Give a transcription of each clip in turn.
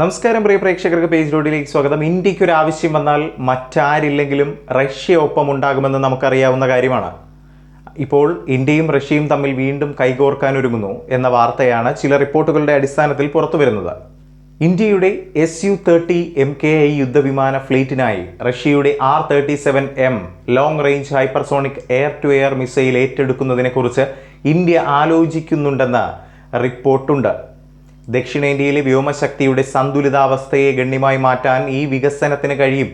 നമസ്കാരം പ്രിയ പ്രേക്ഷകർക്ക് പേജ് റോഡിലേക്ക് സ്വാഗതം. ഇന്ത്യക്ക് ഒരു ആവശ്യം വന്നാൽ മറ്റാരില്ലെങ്കിലും റഷ്യ ഒപ്പം ഉണ്ടാകുമെന്ന് നമുക്കറിയാവുന്ന കാര്യമാണ്. ഇപ്പോൾ ഇന്ത്യയും റഷ്യയും തമ്മിൽ വീണ്ടും കൈകോർക്കാനൊരുങ്ങുന്നു എന്ന വാർത്തയാണ് ചില റിപ്പോർട്ടുകളുടെ അടിസ്ഥാനത്തിൽ പുറത്തുവരുന്നത്. ഇന്ത്യയുടെ Su-30 MKI യുദ്ധവിമാന ഫ്ലീറ്റിനായി റഷ്യയുടെ R-37M long range hypersonic air to air missile ഏറ്റെടുക്കുന്നതിനെക്കുറിച്ച് ഇന്ത്യ ആലോചിക്കുന്നുണ്ടെന്ന റിപ്പോർട്ടുണ്ട്. ദക്ഷിണേന്ത്യയിലെ വ്യോമശക്തിയുടെ സന്തുലിതാവസ്ഥയെ ഗണ്യമായി മാറ്റാൻ ഈ വികസനത്തിന് കഴിയും.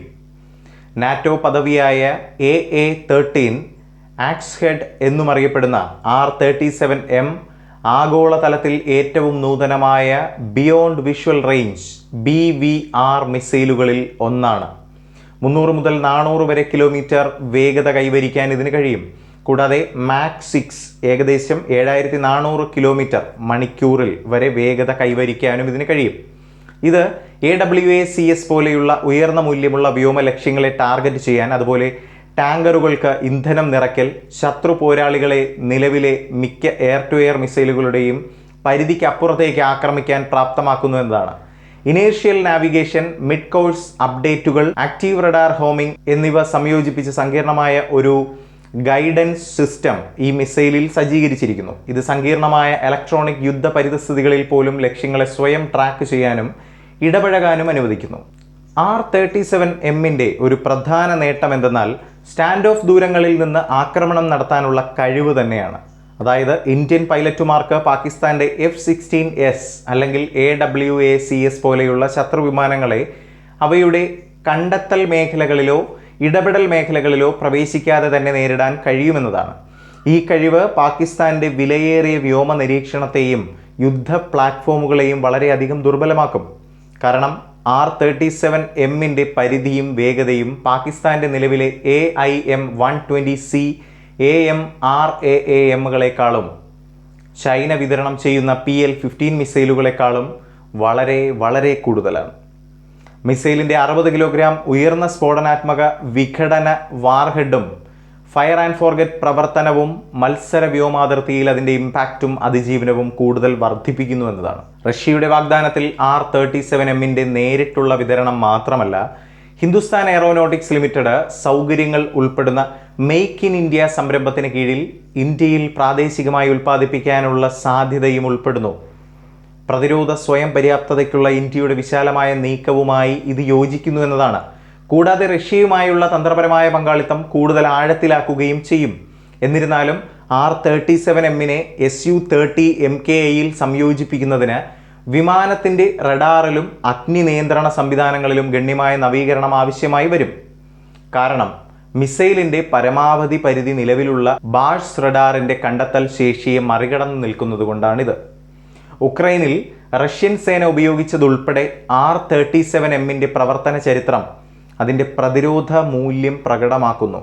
നാറ്റോ പദവിയായ AA-13 ആക്സ് ഹെഡ് എന്നും അറിയപ്പെടുന്ന R-37M ആഗോളതലത്തിൽ ഏറ്റവും നൂതനമായ ബിയോണ്ട് വിഷ്വൽ റേഞ്ച് BVR മിസൈലുകളിൽ ഒന്നാണ്. 300 മുതൽ 400 വരെ കിലോമീറ്റർ വേഗത കൈവരിക്കാൻ ഇതിന് കഴിയും. കൂടാതെ മാക് 6 ഏകദേശം 7400 കിലോമീറ്റർ മണിക്കൂറിൽ വരെ വേഗത കൈവരിക്കാനും ഇതിന് കഴിയും. ഇത് AWACS പോലെയുള്ള ഉയർന്ന മൂല്യമുള്ള വ്യോമ ലക്ഷ്യങ്ങളെ ടാർഗറ്റ് ചെയ്യാൻ, അതുപോലെ ടാങ്കറുകൾക്ക് ഇന്ധനം നിറയ്ക്കൽ, ശത്രു പോരാളികളെ നിലവിലെ മിക്ക എയർ ടു എയർ മിസൈലുകളുടെയും പരിധിക്കപ്പുറത്തേക്ക് ആക്രമിക്കാൻ പ്രാപ്തമാക്കുന്നു എന്നതാണ്. ഇനേർഷ്യൽ നാവിഗേഷൻ, മിഡ് കോഴ്സ് അപ്ഡേറ്റുകൾ, ആക്റ്റീവ് റഡാർ ഹോമിംഗ് എന്നിവ സംയോജിപ്പിച്ച് സങ്കീർണമായ ഒരു ഗൈഡൻസ് സിസ്റ്റം ഈ മിസൈലിൽ സജ്ജീകരിച്ചിരിക്കുന്നു. ഇത് സങ്കീർണമായ ഇലക്ട്രോണിക് യുദ്ധ പരിതസ്ഥിതികളിൽ പോലും ലക്ഷ്യങ്ങളെ സ്വയം ട്രാക്ക് ചെയ്യാനും ഇടപഴകാനും അനുവദിക്കുന്നു. R-37M ഒരു പ്രധാന നേട്ടം എന്തെന്നാൽ സ്റ്റാൻഡ് ഓഫ് ദൂരങ്ങളിൽ നിന്ന് ആക്രമണം നടത്താനുള്ള കഴിവ് തന്നെയാണ്. അതായത് ഇന്ത്യൻ പൈലറ്റുമാർക്ക് പാകിസ്ഥാന്റെ F-16S അല്ലെങ്കിൽ AWACS പോലെയുള്ള ശത്രു വിമാനങ്ങളെ അവയുടെ കണ്ടെത്തൽ മേഖലകളിലോ ഇടപെടൽ മേഖലകളിലോ പ്രവേശിക്കാതെ തന്നെ നേരിടാൻ കഴിയുമെന്നതാണ്. ഈ കഴിവ് പാകിസ്ഥാന്റെ വിലയേറിയ വ്യോമ നിരീക്ഷണത്തെയും യുദ്ധ പ്ലാറ്റ്ഫോമുകളെയും വളരെയധികം ദുർബലമാക്കും. കാരണം R-37M പരിധിയും വേഗതയും പാകിസ്ഥാന്റെ നിലവിലെ AIM-120C AMRAAMകളെക്കാളും ചൈന വിതരണം ചെയ്യുന്ന PL-15 മിസൈലുകളെക്കാളും വളരെ കൂടുതലാണ്. മിസൈലിൻ്റെ 60 കിലോഗ്രാം ഉയർന്ന സ്ഫോടനാത്മക വിഘടന വാർഹെഡും ഫയർ ആൻഡ് ഫോർഗറ്റ് പ്രവർത്തനവും മത്സര വ്യോമാതിർത്തിയിൽ അതിൻ്റെ ഇമ്പാക്റ്റും അതിജീവനവും കൂടുതൽ വർദ്ധിപ്പിക്കുന്നു എന്നതാണ്. റഷ്യയുടെ വാഗ്ദാനത്തിൽ R-37M നേരിട്ടുള്ള വിതരണം മാത്രമല്ല, ഹിന്ദുസ്ഥാൻ എയറോനോട്ടിക്സ് ലിമിറ്റഡ് സൗകര്യങ്ങൾ ഉൾപ്പെടുന്ന മെയ്ക്ക് ഇൻ ഇന്ത്യ സംരംഭത്തിന് കീഴിൽ ഇന്ത്യയിൽ പ്രാദേശികമായി ഉൽപ്പാദിപ്പിക്കാനുള്ള സാധ്യതയും ഉൾപ്പെടുന്നു. പ്രതിരോധ സ്വയം പര്യാപ്തതയ്ക്കുള്ള ഇന്ത്യയുടെ വിശാലമായ നീക്കവുമായി ഇത് യോജിക്കുന്നു എന്നതാണ്. കൂടാതെ റഷ്യയുമായുള്ള തന്ത്രപരമായ പങ്കാളിത്തം കൂടുതൽ ആഴത്തിലാക്കുകയും ചെയ്യും. എന്നിരുന്നാലും R-37M Su-30 MKIയിൽ സംയോജിപ്പിക്കുന്നതിന് വിമാനത്തിൻ്റെ റഡാറിലും അഗ്നി നിയന്ത്രണ സംവിധാനങ്ങളിലും ഗണ്യമായ നവീകരണം ആവശ്യമായി വരും. കാരണം മിസൈലിൻ്റെ പരമാവധി പരിധി നിലവിലുള്ള ബാഷ് റഡാറിൻ്റെ കണ്ടെത്തൽ ശേഷിയെ മറികടന്നു നിൽക്കുന്നതുകൊണ്ടാണിത്. ഉക്രൈനിൽ റഷ്യൻ സേന ഉപയോഗിച്ചതുൾപ്പെടെ R-37M പ്രവർത്തന ചരിത്രം അതിൻ്റെ പ്രതിരോധ മൂല്യം പ്രകടമാക്കുന്നു.